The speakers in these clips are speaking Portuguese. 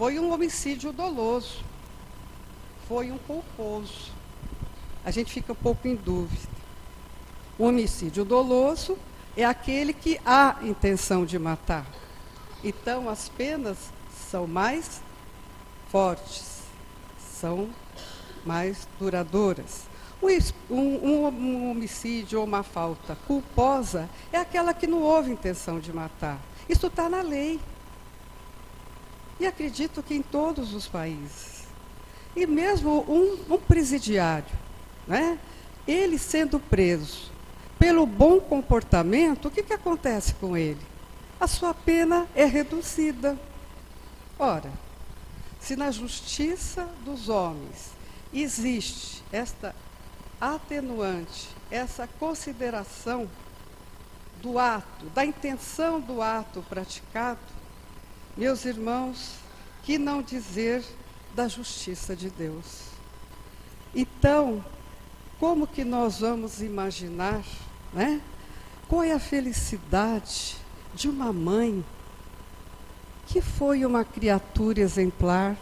foi um homicídio doloso, foi um culposo. A gente fica um pouco em dúvida. O homicídio doloso é aquele que há intenção de matar. Então, as penas são mais fortes, são mais duradouras. Um homicídio ou uma falta culposa é aquela que não houve intenção de matar. Isso está na lei. E acredito que em todos os países. E mesmo um presidiário, né? Ele sendo preso pelo bom comportamento, o que acontece com ele? A sua pena é reduzida. Ora, se na justiça dos homens existe esta atenuante, essa consideração do ato, da intenção do ato praticado, meus irmãos, que não dizer da justiça de Deus? Então, como que nós vamos imaginar, né? Qual é a felicidade de uma mãe que foi uma criatura exemplar,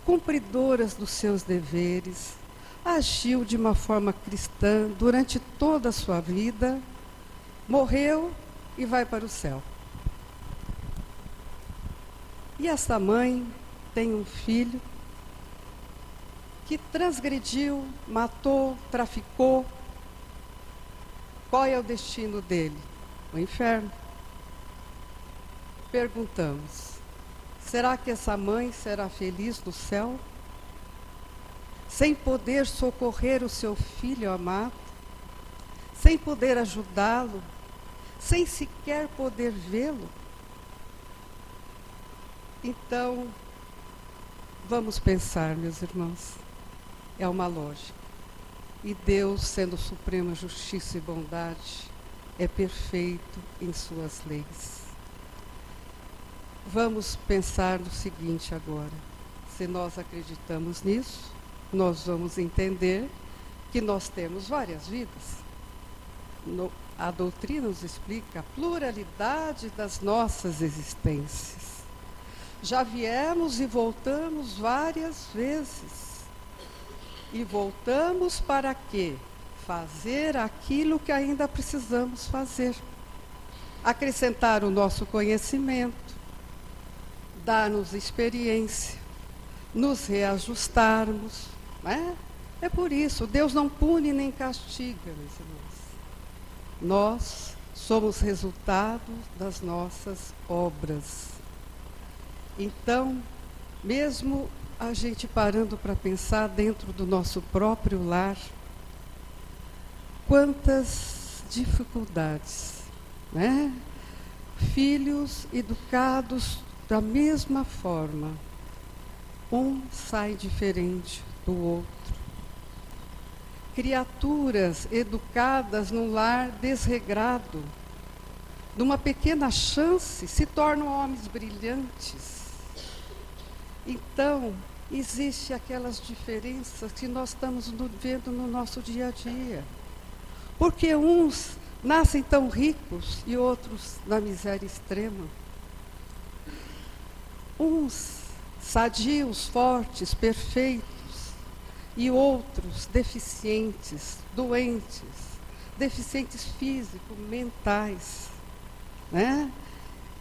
cumpridora dos seus deveres, agiu de uma forma cristã durante toda a sua vida, morreu e vai para o céu. E essa mãe tem um filho que transgrediu, matou, traficou. Qual é o destino dele? O inferno. Perguntamos, será que essa mãe será feliz no céu? Sem poder socorrer o seu filho amado? Sem poder ajudá-lo? Sem sequer poder vê-lo? Então, vamos pensar, meus irmãos, é uma lógica. E Deus, sendo suprema justiça e bondade, é perfeito em suas leis. Vamos pensar no seguinte agora. Se nós acreditamos nisso, nós vamos entender que nós temos várias vidas. A doutrina nos explica a pluralidade das nossas existências. Já viemos e voltamos várias vezes. E voltamos para quê? Fazer aquilo que ainda precisamos fazer. Acrescentar o nosso conhecimento, dar-nos experiência, nos reajustarmos, né? É por isso, Deus não pune nem castiga, meus irmãos. Nós somos resultado das nossas obras. Então, mesmo a gente parando para pensar dentro do nosso próprio lar, quantas dificuldades, né? Filhos educados da mesma forma, um sai diferente do outro. Criaturas educadas num lar desregrado, numa pequena chance, se tornam homens brilhantes. Então, existe aquelas diferenças que nós estamos vendo no nosso dia a dia. Porque uns nascem tão ricos e outros na miséria extrema. Uns sadios, fortes, perfeitos, e outros deficientes, doentes, deficientes físicos, mentais, né?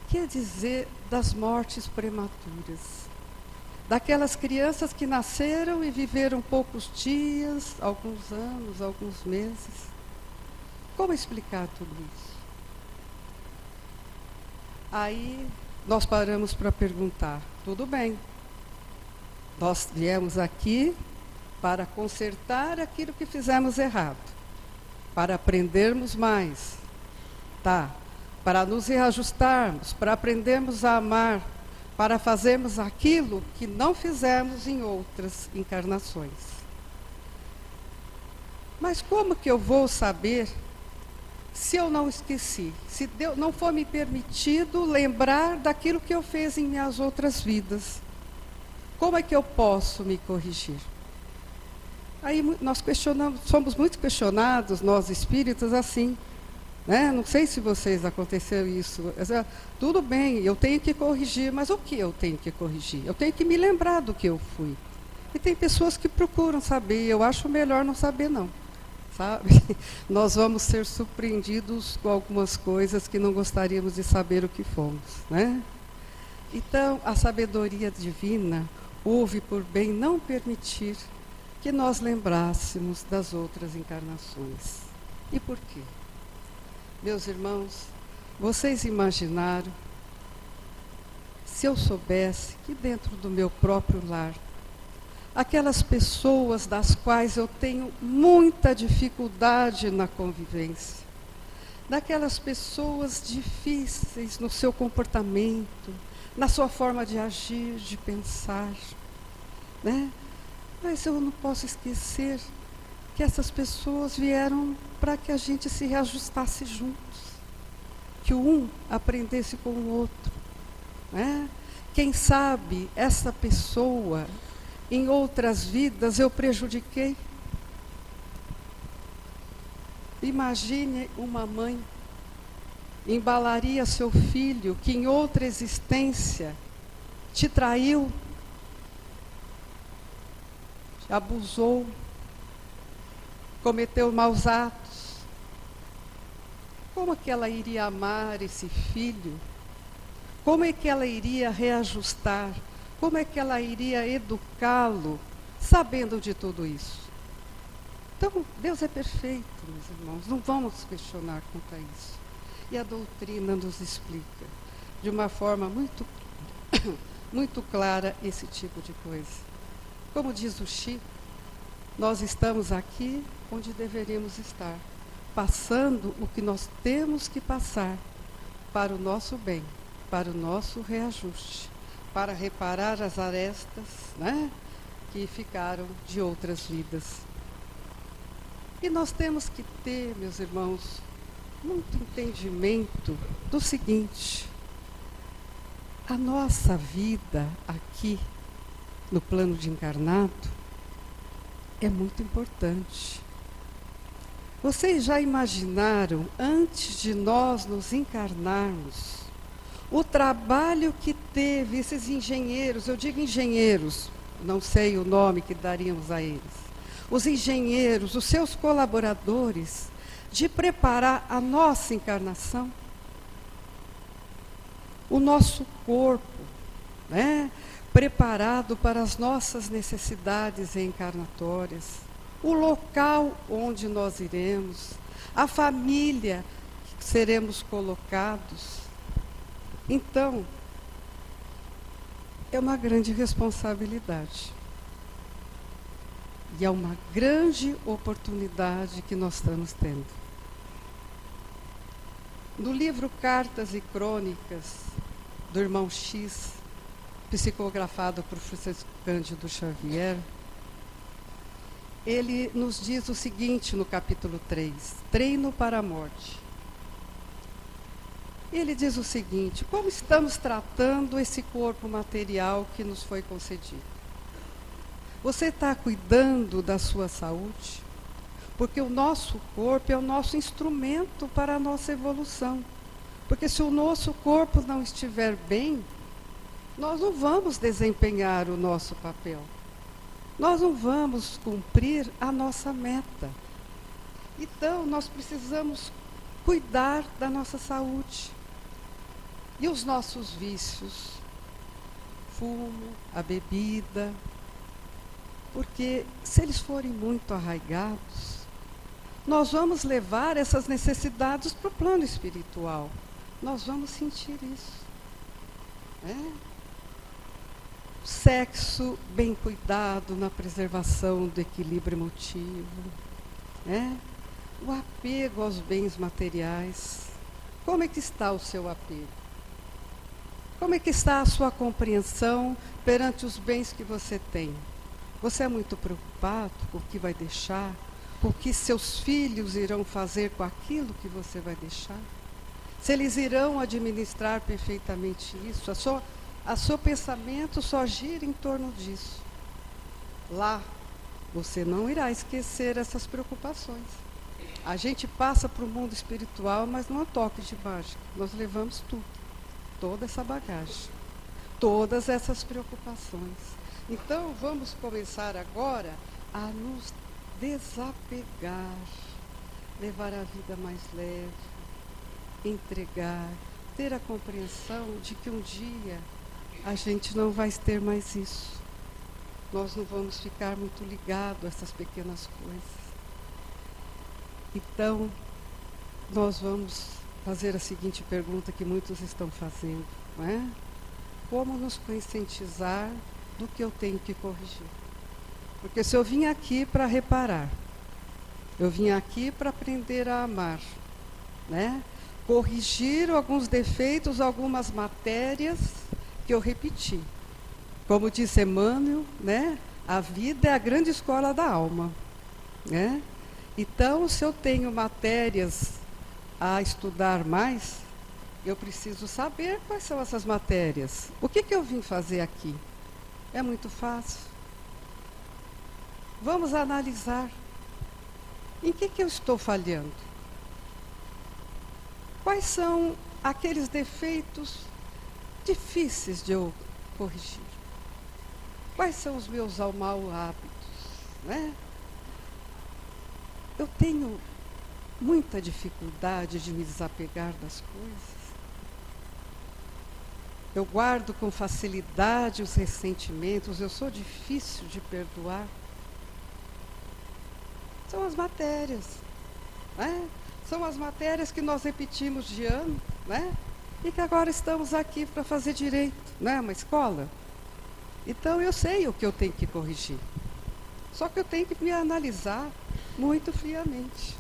Quer dizer, das mortes prematuras. Daquelas crianças que nasceram e viveram poucos dias, alguns anos, alguns meses. Como explicar tudo isso? Aí nós paramos para perguntar, tudo bem, nós viemos aqui para consertar aquilo que fizemos errado, para aprendermos mais, tá? Para nos reajustarmos, para aprendermos a amar, para fazermos aquilo que não fizemos em outras encarnações. Mas como que eu vou saber se eu não esqueci? Se Deus não for me permitido lembrar daquilo que eu fiz em minhas outras vidas, como é que eu posso me corrigir? Aí nós questionamos, somos muito questionados, nós espíritas, assim. Né? Não sei se vocês aconteceu isso. Tudo bem, eu tenho que corrigir, mas o que eu tenho que corrigir? Eu tenho que me lembrar do que eu fui. E tem pessoas que procuram saber, eu acho melhor não saber não. Sabe? Nós vamos ser surpreendidos com algumas coisas que não gostaríamos de saber o que fomos. Né? Então, a sabedoria divina houve por bem não permitir que nós lembrássemos das outras encarnações. E por quê? Meus irmãos, vocês imaginaram, se eu soubesse que dentro do meu próprio lar, aquelas pessoas das quais eu tenho muita dificuldade na convivência, daquelas pessoas difíceis no seu comportamento, na sua forma de agir, de pensar, né? Mas eu não posso esquecer que essas pessoas vieram para que a gente se reajustasse juntos, que o um aprendesse com o outro, né? Quem sabe essa pessoa, em outras vidas, eu prejudiquei. Imagine uma mãe embalaria seu filho que em outra existência te traiu, te abusou, cometeu maus atos. Como é que ela iria amar esse filho? Como é que ela iria reajustar? Como é que ela iria educá-lo, sabendo de tudo isso? Então, Deus é perfeito, meus irmãos, não vamos questionar quanto a isso. E a doutrina nos explica, de uma forma muito, muito clara, esse tipo de coisa. Como diz o Chico, nós estamos aqui onde deveríamos estar, passando o que nós temos que passar para o nosso bem, para o nosso reajuste, para reparar as arestas, né, que ficaram de outras vidas. E nós temos que ter, meus irmãos, muito entendimento do seguinte: a nossa vida aqui, no plano de encarnado, é muito importante. Vocês já imaginaram, antes de nós nos encarnarmos, o trabalho que teve esses engenheiros, eu digo engenheiros, não sei o nome que daríamos a eles, os engenheiros, os seus colaboradores, de preparar a nossa encarnação, o nosso corpo, né, preparado para as nossas necessidades reencarnatórias, o local onde nós iremos, a família que seremos colocados. Então, é uma grande responsabilidade. E é uma grande oportunidade que nós estamos tendo. No livro Cartas e Crônicas, do irmão X, psicografado por Francisco Cândido Xavier, ele nos diz o seguinte no capítulo 3, Treino para a Morte. Ele diz o seguinte: como estamos tratando esse corpo material que nos foi concedido? Você está cuidando da sua saúde? Porque o nosso corpo é o nosso instrumento para a nossa evolução. Porque se o nosso corpo não estiver bem, nós não vamos desempenhar o nosso papel. Nós não vamos cumprir a nossa meta. Então, nós precisamos cuidar da nossa saúde. E os nossos vícios? Fumo, a bebida. Porque se eles forem muito arraigados, nós vamos levar essas necessidades para o plano espiritual. Nós vamos sentir isso. Sexo bem cuidado na preservação do equilíbrio emotivo. O apego aos bens materiais. Como é que está o seu apego? Como é que está a sua compreensão perante os bens que você tem? Você é muito preocupado com o que vai deixar? Com o que seus filhos irão fazer com aquilo que você vai deixar? Se eles irão administrar perfeitamente isso? O seu pensamento só gira em torno disso. Lá, você não irá esquecer essas preocupações. A gente passa para o mundo espiritual, mas não é um toque de mágica. Nós levamos tudo, toda essa bagagem, todas essas preocupações. Então, vamos começar agora a nos desapegar, levar a vida mais leve, entregar, ter a compreensão de que um dia a gente não vai ter mais isso. Nós não vamos ficar muito ligados a essas pequenas coisas. Então, nós vamos fazer a seguinte pergunta que muitos estão fazendo, não é? Como nos conscientizar do que eu tenho que corrigir? Porque se eu vim aqui para reparar, eu vim aqui para aprender a amar, né? Corrigir alguns defeitos, algumas matérias que eu repeti. Como disse Emmanuel, né? A vida é a grande escola da alma, né? Então, se eu tenho matérias a estudar mais, eu preciso saber quais são essas matérias. O que eu vim fazer aqui? É muito fácil. Vamos analisar. Em que eu estou falhando? Quais são aqueles defeitos difíceis de eu corrigir? Quais são os meus maus hábitos, né? Eu tenho muita dificuldade de me desapegar das coisas. Eu guardo com facilidade os ressentimentos, eu sou difícil de perdoar. São as matérias, né? São as matérias que nós repetimos de ano, né? E que agora estamos aqui para fazer direito, né? Uma escola. Então eu sei o que eu tenho que corrigir. Só que eu tenho que me analisar muito friamente.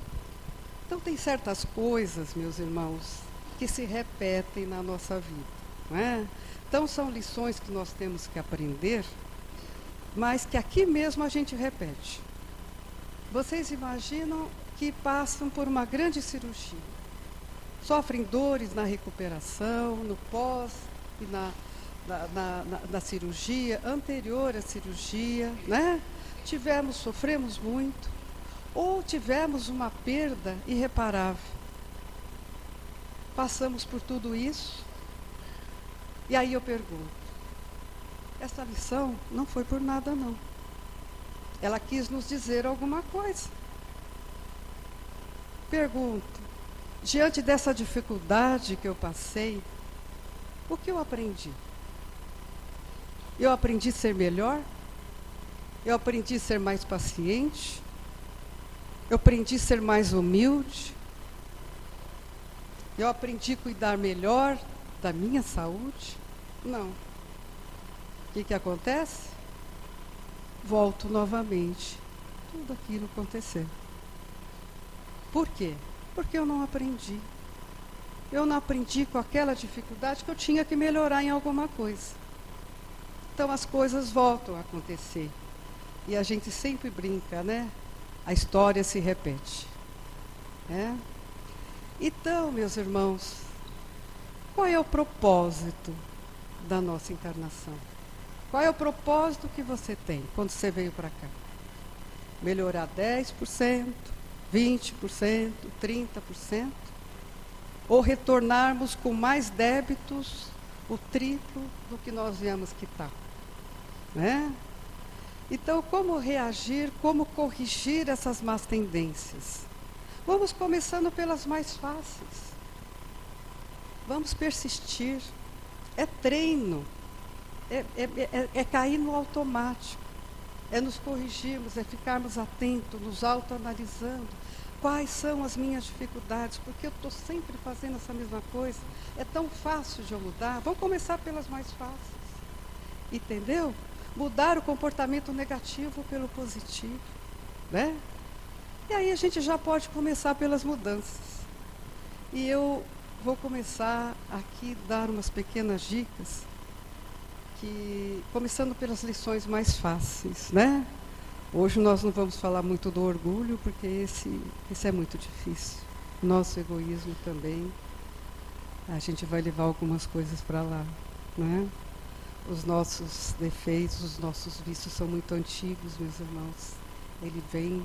Então tem certas coisas, meus irmãos, que se repetem na nossa vida, não é? Então são lições que nós temos que aprender, mas que aqui mesmo a gente repete. Vocês imaginam que passam por uma grande cirurgia, sofrem dores na recuperação, no pós e na cirurgia, anterior à cirurgia, né? Sofremos muito, ou tivemos uma perda irreparável. Passamos por tudo isso, e aí eu pergunto, essa lição não foi por nada não. Ela quis nos dizer alguma coisa. Pergunto, diante dessa dificuldade que eu passei, o que eu aprendi? Eu aprendi a ser melhor? Eu aprendi a ser mais paciente? Eu aprendi a ser mais humilde? Eu aprendi a cuidar melhor da minha saúde? Não. O que acontece? Volto novamente. Tudo aquilo aconteceu. Por quê? Porque eu não aprendi. Eu não aprendi com aquela dificuldade que eu tinha que melhorar em alguma coisa. Então as coisas voltam a acontecer. E a gente sempre brinca, né? A história se repete. Né? Então, meus irmãos, qual é o propósito da nossa encarnação? Qual é o propósito que você tem quando você veio para cá? Melhorar 10%, 20%, 30%? Ou retornarmos com mais débitos, o triplo do que nós viemos quitar? Né? Então, como reagir, como corrigir essas más tendências? Vamos começando pelas mais fáceis. Vamos persistir. É treino. É cair no automático. É nos corrigirmos, é ficarmos atentos, nos autoanalisando. Quais são as minhas dificuldades? Porque eu estou sempre fazendo essa mesma coisa. É tão fácil de eu mudar. Vamos começar pelas mais fáceis. Entendeu? Mudar o comportamento negativo pelo positivo, né? E aí a gente já pode começar pelas mudanças. E eu vou começar aqui a dar umas pequenas dicas, começando pelas lições mais fáceis, né? Hoje nós não vamos falar muito do orgulho, porque esse é muito difícil. Nosso egoísmo também, a gente vai levar algumas coisas para lá, né? Os nossos defeitos, os nossos vícios são muito antigos, meus irmãos. Ele vem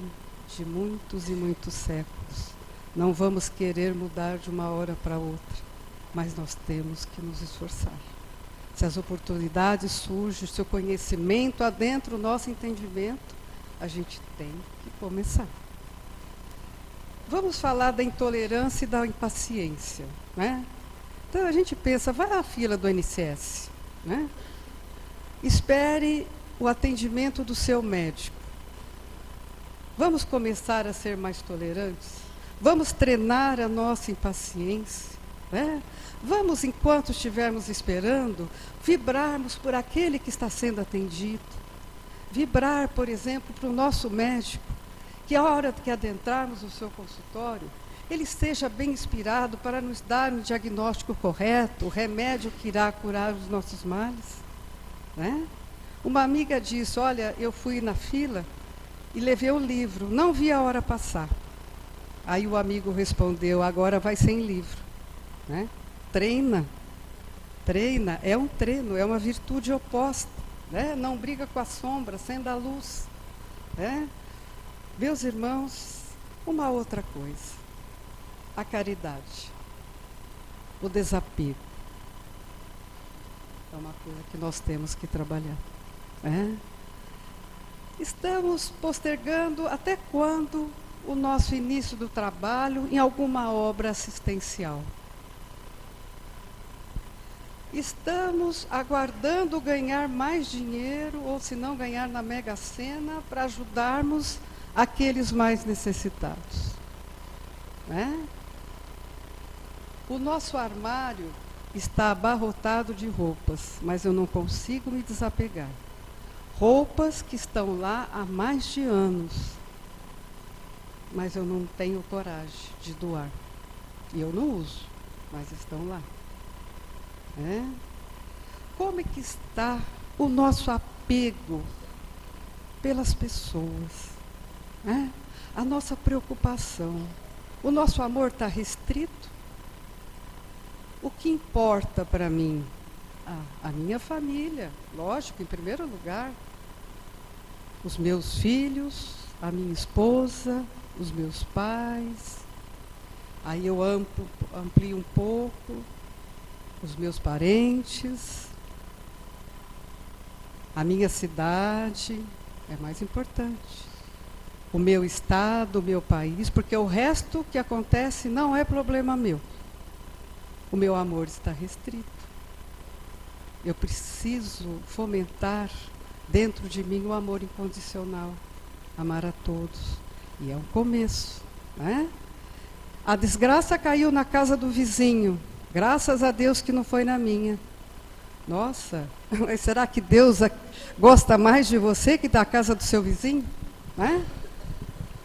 de muitos e muitos séculos. Não vamos querer mudar de uma hora para outra, mas nós temos que nos esforçar. Se as oportunidades surgem, se o conhecimento adentra o nosso entendimento, a gente tem que começar. Vamos falar da intolerância e da impaciência, né? Então a gente pensa, vai à fila do INSS, né? Espere o atendimento do seu médico. Vamos começar a ser mais tolerantes? Vamos treinar a nossa impaciência, né? Vamos, enquanto estivermos esperando, vibrarmos por aquele que está sendo atendido. Vibrar, por exemplo, para o nosso médico, que a hora que adentrarmos o seu consultório, ele esteja bem inspirado para nos dar um diagnóstico correto, o remédio que irá curar os nossos males, né? Uma amiga disse, olha, eu fui na fila e levei o livro, não vi a hora passar. Aí o amigo respondeu, agora vai sem livro, né? Treina, é um treino, é uma virtude oposta, né? Não briga com a sombra, acenda a luz, né? Meus irmãos, uma outra coisa, a caridade, o desapego, é uma coisa que nós temos que trabalhar, né? Estamos postergando até quando o nosso início do trabalho em alguma obra assistencial? Estamos aguardando ganhar mais dinheiro, ou se não ganhar na Mega Sena, para ajudarmos aqueles mais necessitados, né? O nosso armário está abarrotado de roupas, mas eu não consigo me desapegar. Roupas que estão lá há mais de anos, mas eu não tenho coragem de doar. E eu não uso, mas estão lá. Como é que está o nosso apego pelas pessoas? A nossa preocupação. O nosso amor está restrito? O que importa para mim? A minha família, lógico, em primeiro lugar. Os meus filhos, a minha esposa, os meus pais. Aí eu amplio um pouco. Os meus parentes, a minha cidade, é mais importante. O meu estado, o meu país, porque o resto que acontece não é problema meu. O meu amor está restrito. Eu preciso fomentar dentro de mim o amor incondicional, amar a todos. E é um começo, né? A desgraça caiu na casa do vizinho. Graças a Deus que não foi na minha. Nossa, mas será que Deus gosta mais de você que da casa do seu vizinho? Né?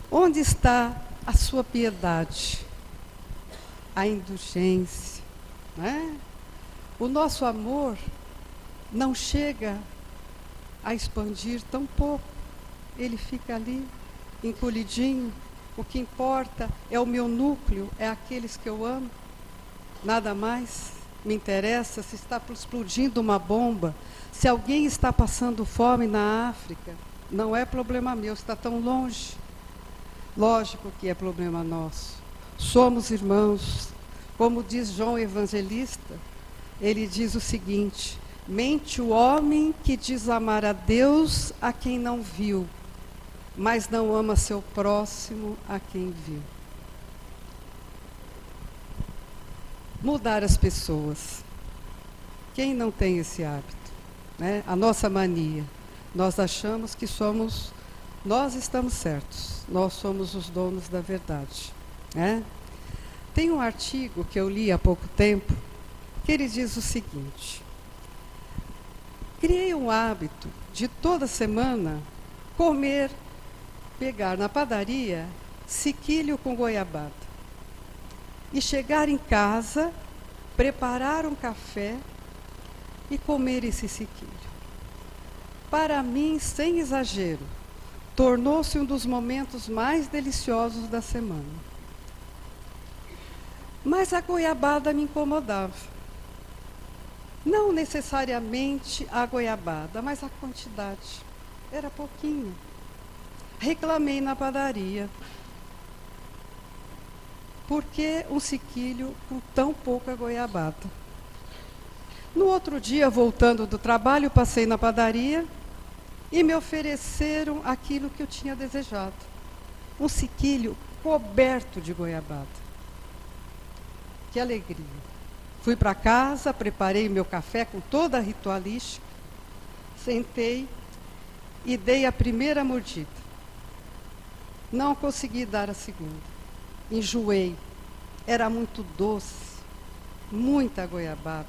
Onde está a sua piedade? A indulgência? Né? O nosso amor não chega a expandir tão pouco. Ele fica ali, encolhidinho. O que importa é o meu núcleo, é aqueles que eu amo. Nada mais me interessa se está explodindo uma bomba, se alguém está passando fome na África, não é problema meu, está tão longe. Lógico que é problema nosso. Somos irmãos. Como diz João Evangelista, ele diz o seguinte: mente o homem que diz amar a Deus a quem não viu, mas não ama seu próximo a quem viu. Mudar as pessoas. Quem não tem esse hábito? Né? A nossa mania. Nós achamos que nós estamos certos. Nós somos os donos da verdade. Né? Tem um artigo que eu li há pouco tempo, que ele diz o seguinte: criei um hábito de toda semana pegar na padaria sequilho com goiabada. E chegar em casa, preparar um café e comer esse sequilho. Para mim, sem exagero, tornou-se um dos momentos mais deliciosos da semana. Mas a goiabada me incomodava. Não necessariamente a goiabada, mas a quantidade. Era pouquinho. Reclamei na padaria. Por que um sequilho com tão pouca goiabada? No outro dia, voltando do trabalho, passei na padaria e me ofereceram aquilo que eu tinha desejado. Um sequilho coberto de goiabada. Que alegria! Fui para casa, preparei meu café com toda a ritualística, sentei e dei a primeira mordida. Não consegui dar a segunda. Enjoei. Era muito doce, muita goiabada.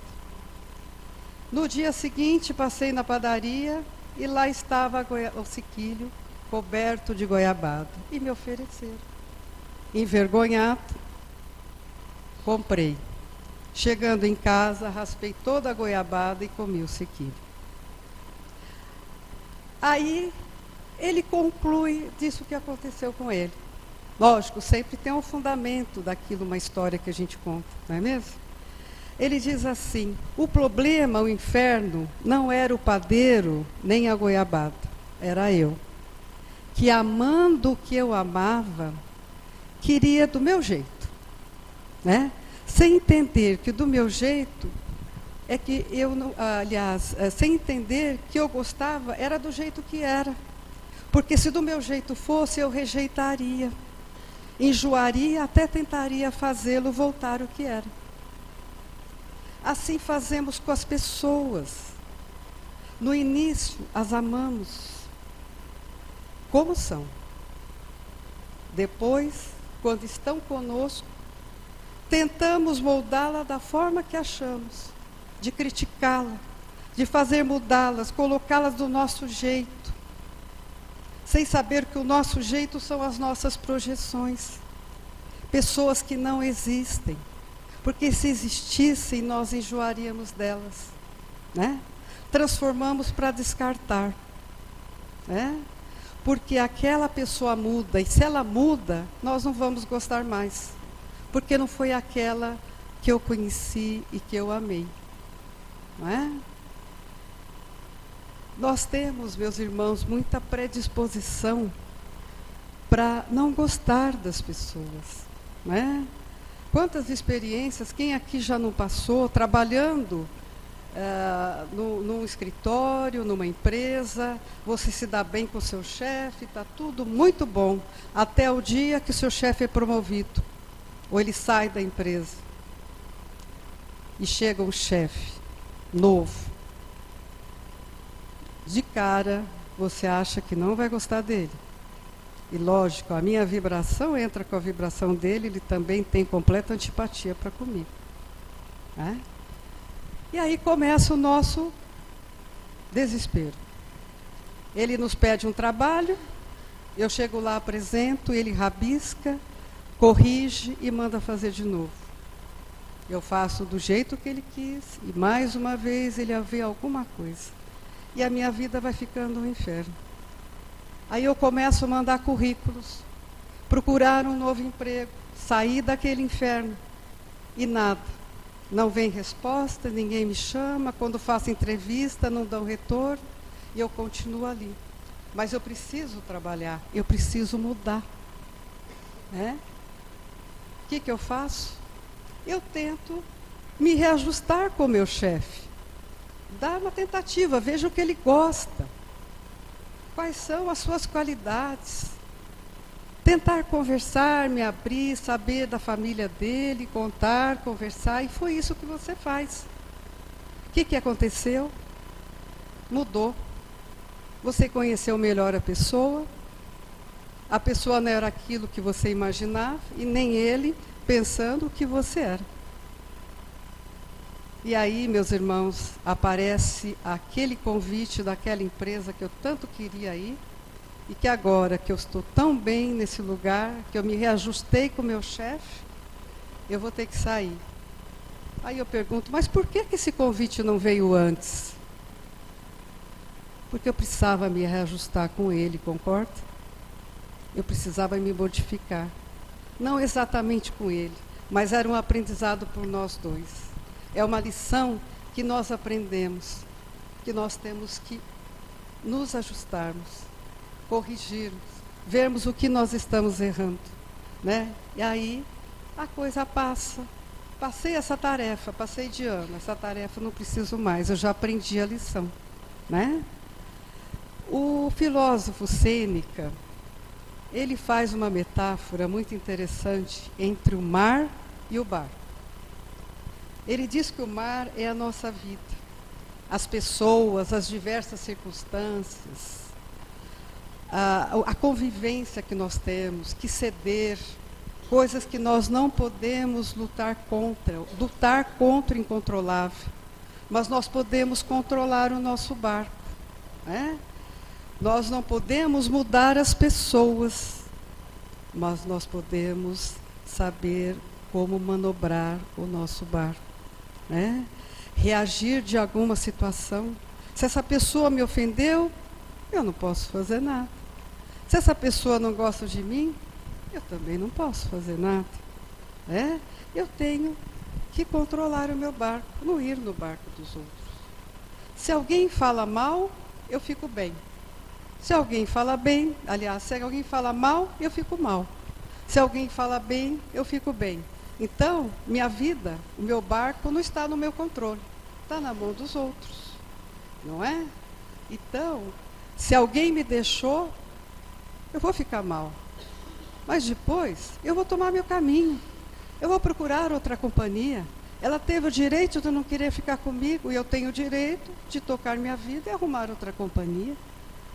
No dia seguinte, passei na padaria e lá estava o sequilho coberto de goiabada. E me ofereceram. Envergonhado, comprei. Chegando em casa, raspei toda a goiabada e comi o sequilho. Aí, ele conclui disso que aconteceu com ele. Lógico, sempre tem um fundamento daquilo, uma história que a gente conta, não é mesmo? Ele diz assim: o problema, o inferno, não era o padeiro nem a goiabada, era eu. Que amando o que eu amava, queria do meu jeito, né? Sem entender que do meu jeito é que eu não, sem entender que eu gostava era do jeito que era. Porque se do meu jeito fosse, eu rejeitaria, enjoaria, até tentaria fazê-lo voltar o que era. Assim fazemos com as pessoas. No início, as amamos como são. Depois, quando estão conosco, tentamos moldá-la da forma que achamos, de criticá-la, de fazer mudá-las, colocá-las do nosso jeito, sem saber que o nosso jeito são as nossas projeções. Pessoas que não existem, porque se existissem, nós enjoaríamos delas, né? Transformamos para descartar, né? Porque aquela pessoa muda, e se ela muda, nós não vamos gostar mais, porque não foi aquela que eu conheci e que eu amei, não é? Nós temos, meus irmãos, muita predisposição para não gostar das pessoas, não é? Quantas experiências, quem aqui já não passou, trabalhando num escritório, numa empresa, você se dá bem com o seu chefe, está tudo muito bom, até o dia que o seu chefe é promovido, ou ele sai da empresa, e chega um chefe novo. De cara, você acha que não vai gostar dele. E lógico, a minha vibração entra com a vibração dele, ele também tem completa antipatia para comigo, né? E aí começa o nosso desespero. Ele nos pede um trabalho, eu chego lá, apresento, ele rabisca, corrige e manda fazer de novo. Eu faço do jeito que ele quis e mais uma vez ele vê alguma coisa. E a minha vida vai ficando um inferno. Aí eu começo a mandar currículos, procurar um novo emprego, sair daquele inferno. E nada. Não vem resposta, ninguém me chama, quando faço entrevista não dão retorno, e eu continuo ali. Mas eu preciso trabalhar, eu preciso mudar, né? O que eu faço? Eu tento me reajustar com o meu chefe. Dar uma tentativa, veja o que ele gosta. Quais são as suas qualidades? Tentar conversar, me abrir, saber da família dele, contar, conversar, e foi isso que você faz. O que aconteceu? Mudou. Você conheceu melhor a pessoa não era aquilo que você imaginava, e nem ele pensando o que você era. E aí, meus irmãos, aparece aquele convite daquela empresa que eu tanto queria ir, e que agora que eu estou tão bem nesse lugar, que eu me reajustei com o meu chefe, eu vou ter que sair. Aí eu pergunto, mas por que esse convite não veio antes? Porque eu precisava me reajustar com ele, concorda? Eu precisava me modificar. Não exatamente com ele, mas era um aprendizado por nós dois. É uma lição que nós aprendemos, que nós temos que nos ajustarmos, corrigirmos, vermos o que nós estamos errando, né? E aí a coisa passa. Passei essa tarefa, passei de ano, essa tarefa não preciso mais, eu já aprendi a lição, né? O filósofo Sêneca, ele faz uma metáfora muito interessante entre o mar e o barco. Ele diz que o mar é a nossa vida, as pessoas, as diversas circunstâncias, a convivência que nós temos, que ceder, coisas que nós não podemos lutar contra o incontrolável, mas nós podemos controlar o nosso barco, né? Nós não podemos mudar as pessoas, mas nós podemos saber como manobrar o nosso barco, né? Reagir de alguma situação. Se essa pessoa me ofendeu, eu não posso fazer nada. Se essa pessoa não gosta de mim, eu também não posso fazer nada, né? Eu tenho que controlar o meu barco, não ir no barco dos outros. Se alguém fala mal, eu fico bem. Se alguém fala bem, aliás, se alguém fala mal, eu fico mal. Se alguém fala bem, eu fico bem. Então, minha vida, o meu barco não está no meu controle, está na mão dos outros, não é? Então, se alguém me deixou, eu vou ficar mal. Mas depois, eu vou tomar meu caminho. Eu vou procurar outra companhia. Ela teve o direito de não querer ficar comigo, e eu tenho o direito de tocar minha vida e arrumar outra companhia,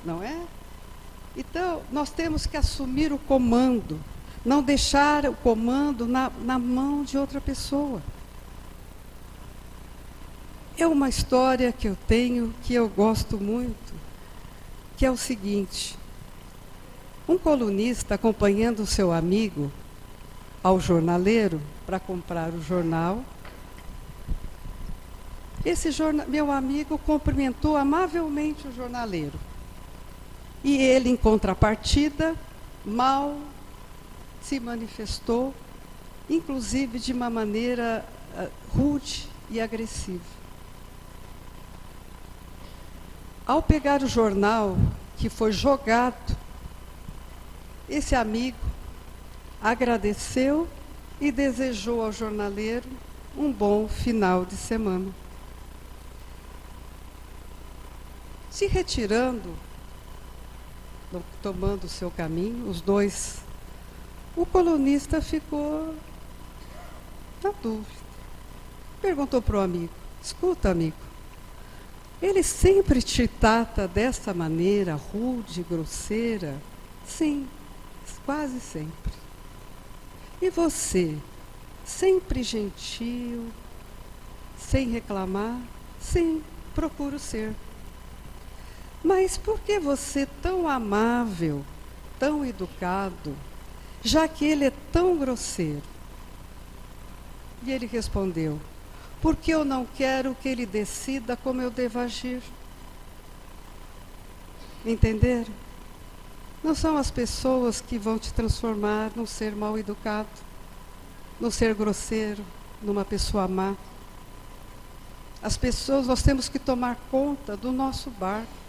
não é? Então, nós temos que assumir o comando, não deixar o comando na mão de outra pessoa. É uma história que eu tenho, que eu gosto muito, que é o seguinte: um colunista acompanhando o seu amigo ao jornaleiro para comprar o jornal. Meu amigo cumprimentou amavelmente o jornaleiro. E ele, em contrapartida, mal se manifestou, inclusive de uma maneira rude e agressiva. Ao pegar o jornal que foi jogado, esse amigo agradeceu e desejou ao jornaleiro um bom final de semana. Se retirando, tomando o seu caminho, os dois, o colunista ficou na dúvida. Perguntou para o amigo: escuta, amigo, ele sempre te trata dessa maneira rude, grosseira? Sim, quase sempre. E você, sempre gentil, sem reclamar? Sim, procuro ser. Mas por que você tão amável, tão educado, já que ele é tão grosseiro? E ele respondeu: porque eu não quero que ele decida como eu devo agir. Entenderam? Não são as pessoas que vão te transformar num ser mal educado, num ser grosseiro, numa pessoa má. As pessoas, nós temos que tomar conta do nosso barco,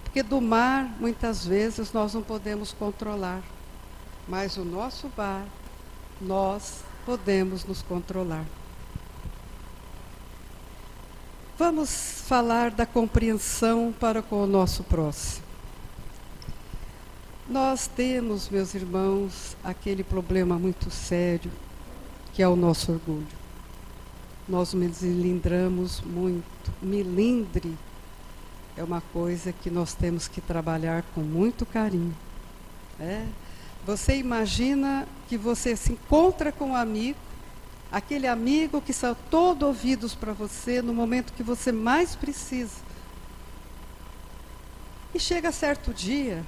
porque do mar, muitas vezes, nós não podemos controlar, mas o nosso barco, nós podemos nos controlar. Vamos falar da compreensão para com o nosso próximo. Nós temos, meus irmãos, aquele problema muito sério, que é o nosso orgulho. Nós melindramos muito. Melindre é uma coisa que nós temos que trabalhar com muito carinho. Você imagina que você se encontra com um amigo, aquele amigo que são todo ouvidos para você no momento que você mais precisa. E chega certo dia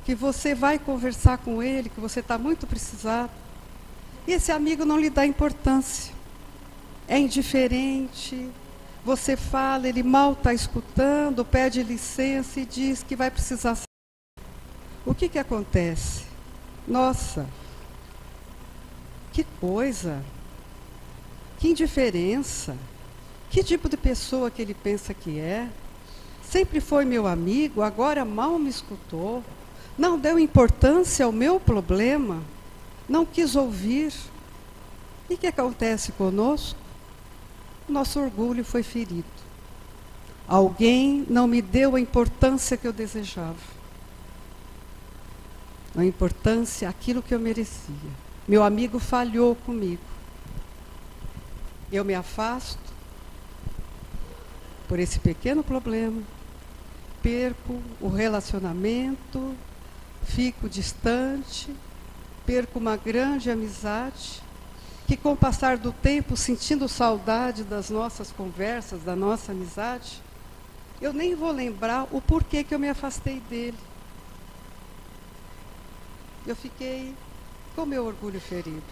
que você vai conversar com ele, que você está muito precisado, e esse amigo não lhe dá importância, é indiferente, você fala, ele mal está escutando, pede licença e diz que vai precisar sair. O que acontece? Nossa, que coisa, que indiferença, que tipo de pessoa que ele pensa que é? Sempre foi meu amigo, agora mal me escutou. não deu importância ao meu problema, não quis ouvir. E o que acontece conosco? Nosso orgulho foi ferido. Alguém não me deu a importância que eu desejava. A importância, aquilo que eu merecia. Meu amigo falhou comigo. Eu me afasto por esse pequeno problema, perco o relacionamento, fico distante, perco uma grande amizade, que com o passar do tempo, sentindo saudade das nossas conversas, da nossa amizade, eu nem vou lembrar o porquê que eu me afastei dele. Eu fiquei com meu orgulho ferido,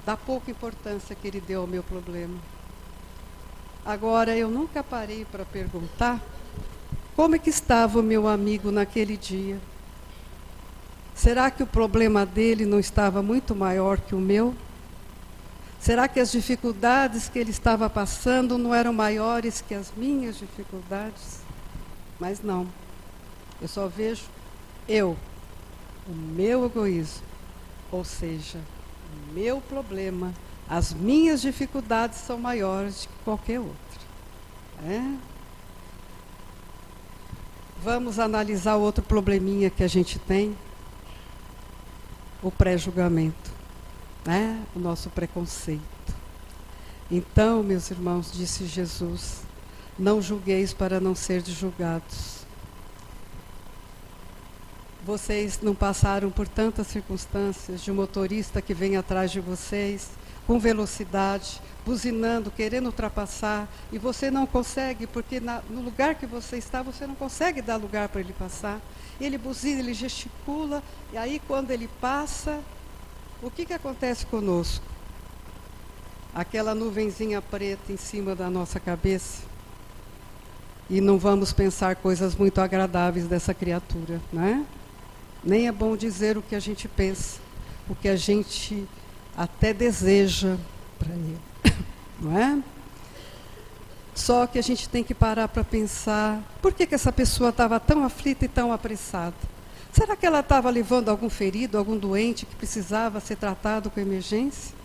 da pouca importância que ele deu ao meu problema. Agora, eu nunca parei para perguntar como é que estava o meu amigo naquele dia. Será que o problema dele não estava muito maior que o meu? Será que as dificuldades que ele estava passando não eram maiores que as minhas dificuldades? Mas não. Eu só vejo o meu egoísmo, ou seja, o meu problema, as minhas dificuldades são maiores que qualquer outra. Vamos analisar outro probleminha que a gente tem, o pré-julgamento, o nosso preconceito. Então, meus irmãos, disse Jesus, não julgueis para não serdes julgados. Vocês não passaram por tantas circunstâncias de um motorista que vem atrás de vocês, com velocidade, buzinando, querendo ultrapassar, e você não consegue, porque no lugar que você está, você não consegue dar lugar para ele passar. Ele buzina, ele gesticula, e aí quando ele passa, o que acontece conosco? Aquela nuvenzinha preta em cima da nossa cabeça, e não vamos pensar coisas muito agradáveis dessa criatura, né? Nem é bom dizer o que a gente pensa, o que a gente até deseja para ele, não é? Só que a gente tem que parar para pensar, por que essa pessoa estava tão aflita e tão apressada? Será que ela estava levando algum ferido, algum doente que precisava ser tratado com emergência?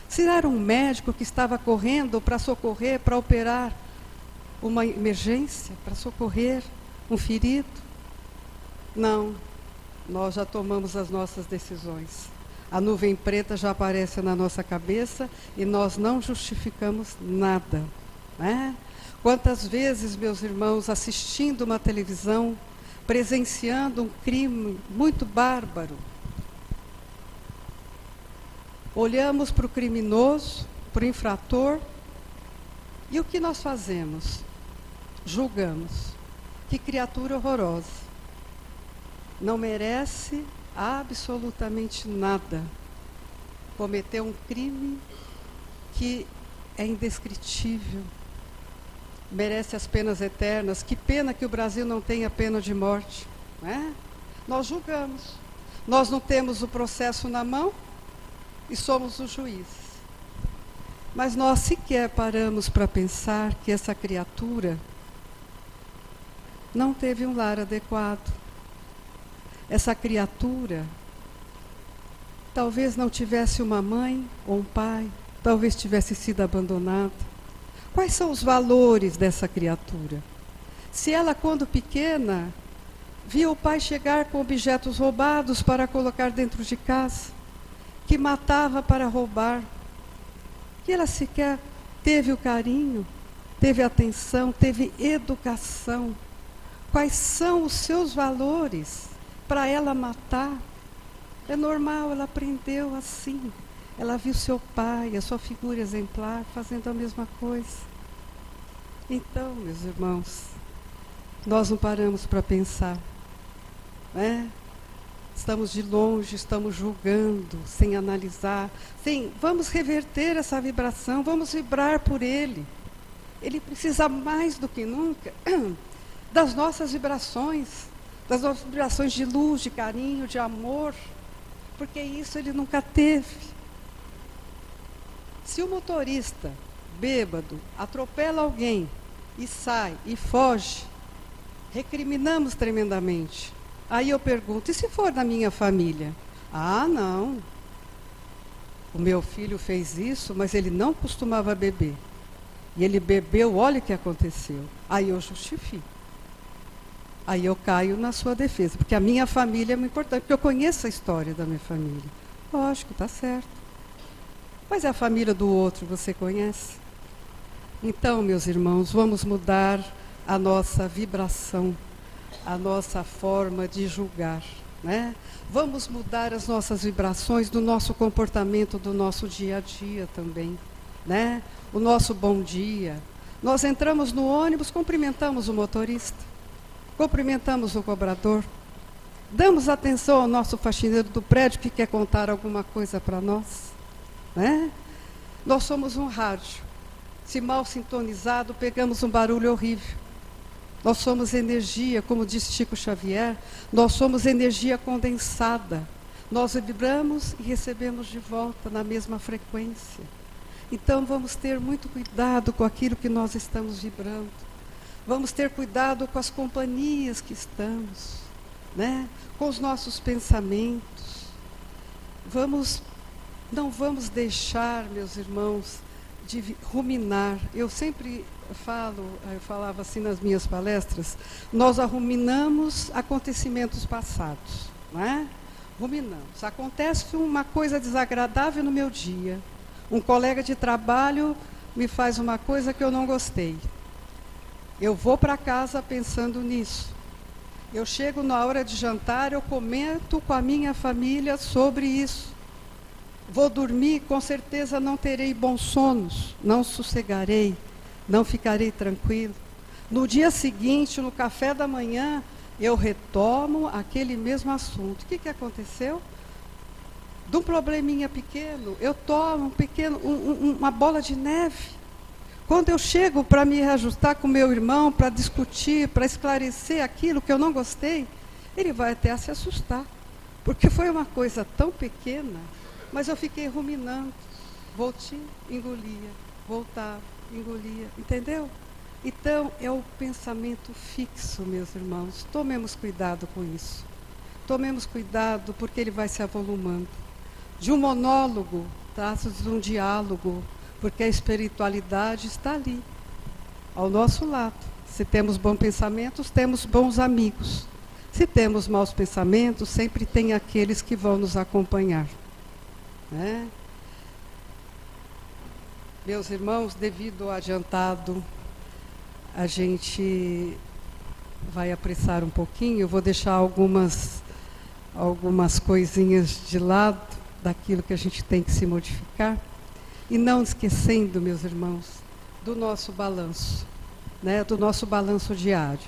Será era um médico que estava correndo para socorrer, para operar uma emergência, para socorrer um ferido? Não, nós já tomamos as nossas decisões. A nuvem preta já aparece na nossa cabeça e nós não justificamos nada. Quantas vezes, meus irmãos, assistindo uma televisão, presenciando um crime muito bárbaro, olhamos para o criminoso, para o infrator, e o que nós fazemos? Julgamos. Que criatura horrorosa. Não merece absolutamente nada. Cometeu um crime que é indescritível. Merece as penas eternas. Que pena que o Brasil não tenha pena de morte. Nós julgamos. Nós não temos o processo na mão e somos os juízes. Mas nós sequer paramos para pensar que essa criatura não teve um lar adequado. Essa criatura talvez não tivesse uma mãe ou um pai, talvez tivesse sido abandonada. Quais são os valores dessa criatura? Se ela, quando pequena, via o pai chegar com objetos roubados para colocar dentro de casa, que matava para roubar, que ela sequer teve o carinho, teve atenção, teve educação. Quais são os seus valores para ela matar? É normal, ela aprendeu assim. Ela viu seu pai, a sua figura exemplar, fazendo a mesma coisa. Então, meus irmãos, nós não paramos para pensar, Estamos de longe, estamos julgando, sem analisar. Vamos reverter essa vibração, vamos vibrar por ele. Ele precisa mais do que nunca das nossas vibrações de luz, de carinho, de amor, porque isso ele nunca teve. Se o motorista bêbado atropela alguém e sai e foge, recriminamos tremendamente. Aí eu pergunto, e se for da minha família? Ah, não. O meu filho fez isso, mas ele não costumava beber. E ele bebeu, olha o que aconteceu. Aí eu justifico. Aí eu caio na sua defesa, porque a minha família é muito importante, porque eu conheço a história da minha família. Lógico, está certo. Mas é a família do outro, você conhece? Então, meus irmãos, vamos mudar a nossa vibração, a nossa forma de julgar, né? Vamos mudar as nossas vibrações do nosso comportamento, do nosso dia a dia também, né? O nosso bom dia. Nós entramos no ônibus, cumprimentamos o motorista, cumprimentamos o cobrador, damos atenção ao nosso faxineiro do prédio que quer contar alguma coisa para nós, né? Nós somos um rádio. Se mal sintonizado, pegamos um barulho horrível. Nós somos energia, como disse Chico Xavier, nós somos energia condensada. Nós vibramos e recebemos de volta na mesma frequência. Então vamos ter muito cuidado com aquilo que nós estamos vibrando. Vamos ter cuidado com as companhias que estamos, né? Com os nossos pensamentos. Não vamos deixar, meus irmãos, de ruminar. Eu sempre eu falava assim nas minhas palestras, nós ruminamos acontecimentos passados, não é? Ruminamos. Acontece uma coisa desagradável no meu dia. Um colega de trabalho me faz uma coisa que eu não gostei. Eu vou para casa pensando nisso. Eu chego na hora de jantar, eu comento com a minha família sobre isso. Vou dormir, com certeza não terei bons sonos, não sossegarei, não ficarei tranquilo. No dia seguinte, no café da manhã, eu retomo aquele mesmo assunto. O que aconteceu? De um probleminha pequeno, eu tomo uma bola de neve. Quando eu chego para me reajustar com meu irmão, para discutir, para esclarecer aquilo que eu não gostei, ele vai até se assustar, porque foi uma coisa tão pequena, mas eu fiquei ruminando. Voltei, engolia, voltava, engolia, entendeu? Então, é o pensamento fixo, meus irmãos. Tomemos cuidado com isso. Tomemos cuidado, porque ele vai se avolumando. De um monólogo, trata-se de um diálogo, porque a espiritualidade está ali, ao nosso lado. Se temos bons pensamentos, temos bons amigos. Se temos maus pensamentos, sempre tem aqueles que vão nos acompanhar, né? Meus irmãos, devido ao adiantado, a gente vai apressar um pouquinho. Eu vou deixar algumas coisinhas de lado daquilo que a gente tem que se modificar. E não esquecendo, meus irmãos, do nosso balanço, né? Do nosso balanço diário.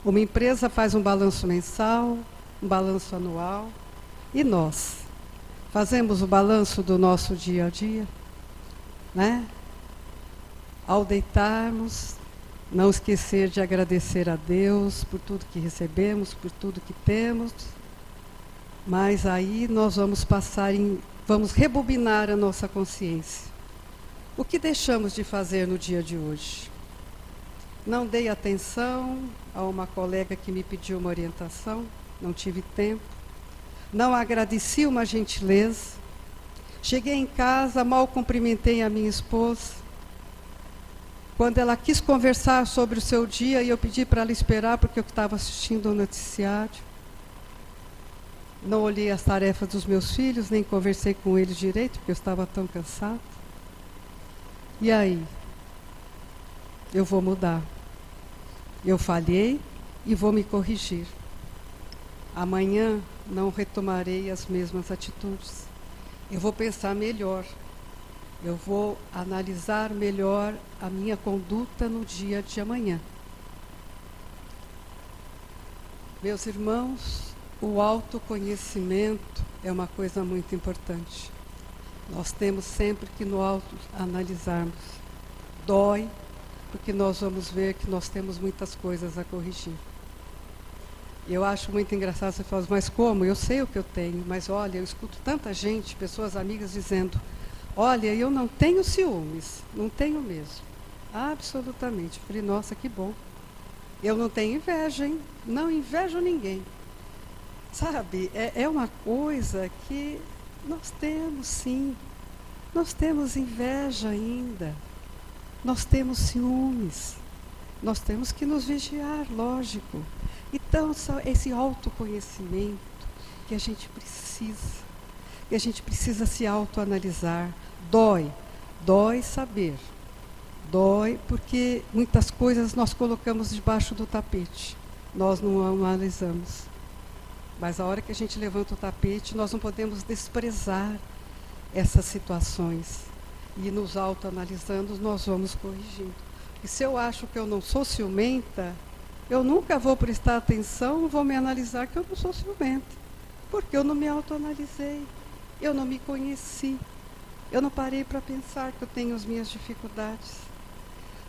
Uma empresa faz um balanço mensal, um balanço anual, e nós fazemos o balanço do nosso dia a dia, né? Ao deitarmos, não esquecer de agradecer a Deus por tudo que recebemos, por tudo que temos, mas aí nós vamos vamos rebobinar a nossa consciência. O que deixamos de fazer no dia de hoje? Não dei atenção a uma colega que me pediu uma orientação, não tive tempo. Não agradeci uma gentileza. Cheguei em casa, mal cumprimentei a minha esposa. Quando ela quis conversar sobre o seu dia, e eu pedi para ela esperar, porque eu estava assistindo o noticiário. Não olhei as tarefas dos meus filhos, nem conversei com eles direito, porque eu estava tão cansada. E aí? Eu vou mudar. Eu falhei e vou me corrigir. Amanhã não retomarei as mesmas atitudes. Eu vou pensar melhor. Eu vou analisar melhor a minha conduta no dia de amanhã. Meus irmãos, o autoconhecimento é uma coisa muito importante. Nós temos sempre que nos autoanalisarmos. Dói, porque nós vamos ver que nós temos muitas coisas a corrigir. Eu acho muito engraçado você falar, mas como? Eu sei o que eu tenho, mas olha, eu escuto tanta gente, pessoas amigas dizendo, olha, eu não tenho ciúmes, não tenho mesmo. Absolutamente. Eu falei, nossa, que bom. Eu não tenho inveja, hein? Não invejo ninguém. Sabe, é uma coisa que nós temos, sim. Nós temos inveja ainda. Nós temos ciúmes. Nós temos que nos vigiar, lógico. Então, esse autoconhecimento que a gente precisa se autoanalisar. Dói saber. Dói porque muitas coisas nós colocamos debaixo do tapete. Nós não analisamos. Mas a hora que a gente levanta o tapete, nós não podemos desprezar essas situações. E nos autoanalisando, nós vamos corrigindo. E se eu acho que eu não sou ciumenta, eu nunca vou prestar atenção, vou me analisar que eu não sou ciumenta. Porque eu não me autoanalisei, eu não me conheci, eu não parei para pensar que eu tenho as minhas dificuldades.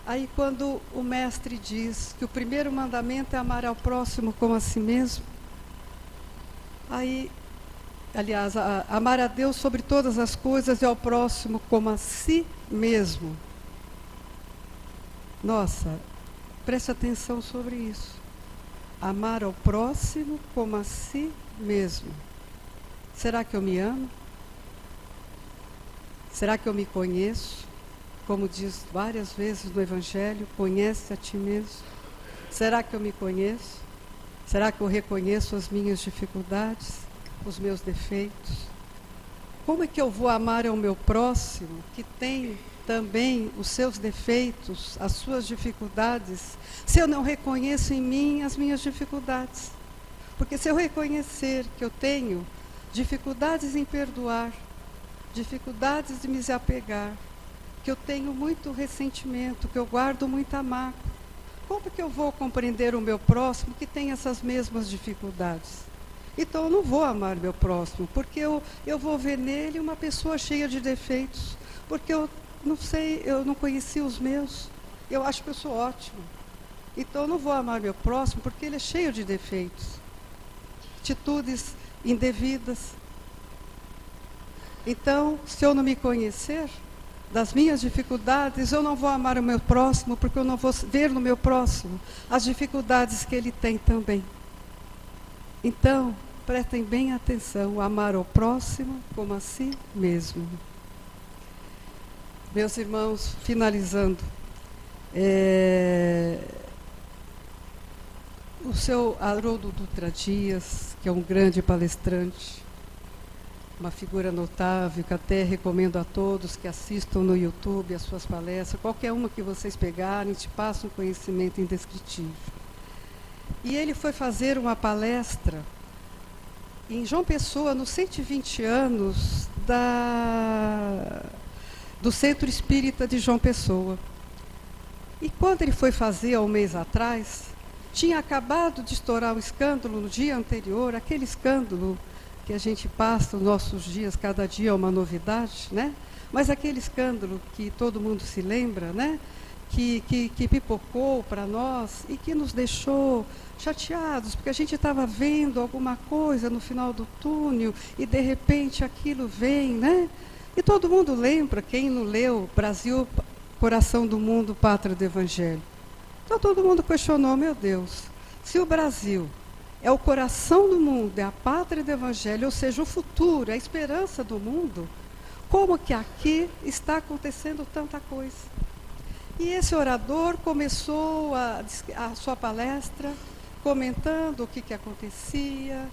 Aí quando o mestre diz que o primeiro mandamento é amar ao próximo como a si mesmo, aí, aliás, amar a Deus sobre todas as coisas e ao próximo como a si mesmo. Nossa, preste atenção sobre isso. Amar ao próximo como a si mesmo. Será que eu me amo? Será que eu me conheço? Como diz várias vezes no Evangelho, conhece a ti mesmo. Será que eu me conheço? Será que eu reconheço as minhas dificuldades, os meus defeitos? Como é que eu vou amar ao meu próximo, que tem também os seus defeitos, as suas dificuldades, se eu não reconheço em mim as minhas dificuldades? Porque se eu reconhecer que eu tenho dificuldades em perdoar, dificuldades de me desapegar, que eu tenho muito ressentimento, que eu guardo muita mágoa, como que eu vou compreender o meu próximo que tem essas mesmas dificuldades? Então eu não vou amar meu próximo, porque eu vou ver nele uma pessoa cheia de defeitos, porque eu não sei, eu não conheci os meus, eu acho que eu sou ótimo. Então eu não vou amar meu próximo porque ele é cheio de defeitos, atitudes indevidas. Então, se eu não me conhecer das minhas dificuldades, eu não vou amar o meu próximo, porque eu não vou ver no meu próximo as dificuldades que ele tem também. Então, prestem bem atenção, amar ao próximo como a si mesmo. Meus irmãos, finalizando, o seu Haroldo Dutra Dias, que é um grande palestrante, uma figura notável, que até recomendo a todos que assistam no YouTube as suas palestras, qualquer uma que vocês pegarem, te passa um conhecimento indescritível. E ele foi fazer uma palestra em João Pessoa, nos 120 anos do Centro Espírita de João Pessoa. E quando ele foi fazer, há um mês atrás, tinha acabado de estourar um escândalo no dia anterior, aquele escândalo que a gente passa os nossos dias, cada dia é uma novidade, né? Mas aquele escândalo que todo mundo se lembra, né? Que pipocou para nós e que nos deixou chateados, porque a gente estava vendo alguma coisa no final do túnel e de repente aquilo vem, né? E todo mundo lembra, quem não leu, Brasil, Coração do Mundo, Pátria do Evangelho. Então todo mundo questionou, meu Deus, se o Brasil é o coração do mundo, é a pátria do Evangelho, ou seja, o futuro, a esperança do mundo, como que aqui está acontecendo tanta coisa? E esse orador começou a sua palestra comentando o que acontecia,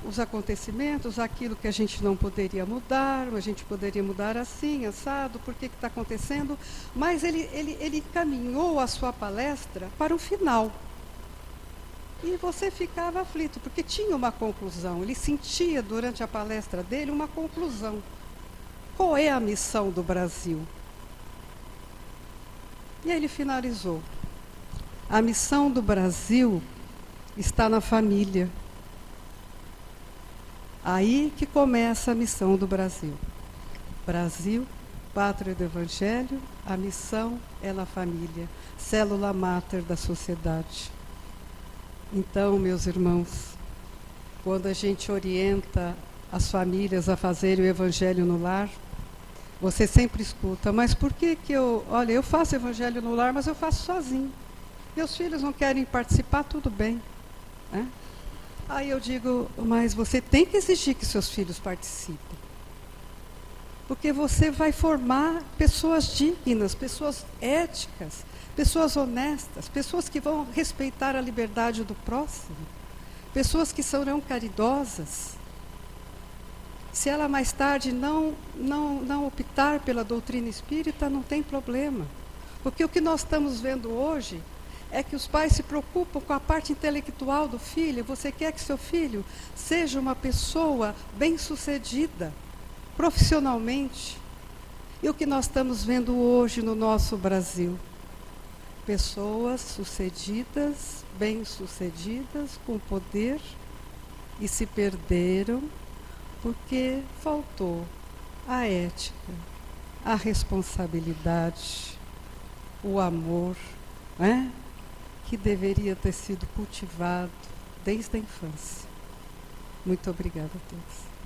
os acontecimentos, aquilo que a gente não poderia mudar, a gente poderia mudar assim, assado, por que está acontecendo, mas ele caminhou a sua palestra para o final. E você ficava aflito, porque tinha uma conclusão. Ele sentia durante a palestra dele uma conclusão. Qual é a missão do Brasil? E aí ele finalizou. A missão do Brasil está na família. Aí que começa a missão do Brasil. Brasil, pátria do Evangelho, a missão é na família, célula máter da sociedade. Então, meus irmãos, quando a gente orienta as famílias a fazerem o Evangelho no lar, você sempre escuta, mas por que olha, eu faço Evangelho no lar, mas eu faço sozinho. Meus filhos não querem participar, tudo bem, né? Aí eu digo, mas você tem que exigir que seus filhos participem. Porque você vai formar pessoas dignas, pessoas éticas, pessoas honestas, pessoas que vão respeitar a liberdade do próximo, pessoas que serão caridosas. Se ela mais tarde não optar pela doutrina espírita, não tem problema. Porque o que nós estamos vendo hoje é que os pais se preocupam com a parte intelectual do filho. Você quer que seu filho seja uma pessoa bem-sucedida, profissionalmente. E o que nós estamos vendo hoje no nosso Brasil? Pessoas sucedidas, bem-sucedidas, com poder, e se perderam porque faltou a ética, a responsabilidade, o amor, né? Que deveria ter sido cultivado desde a infância. Muito obrigada a todos.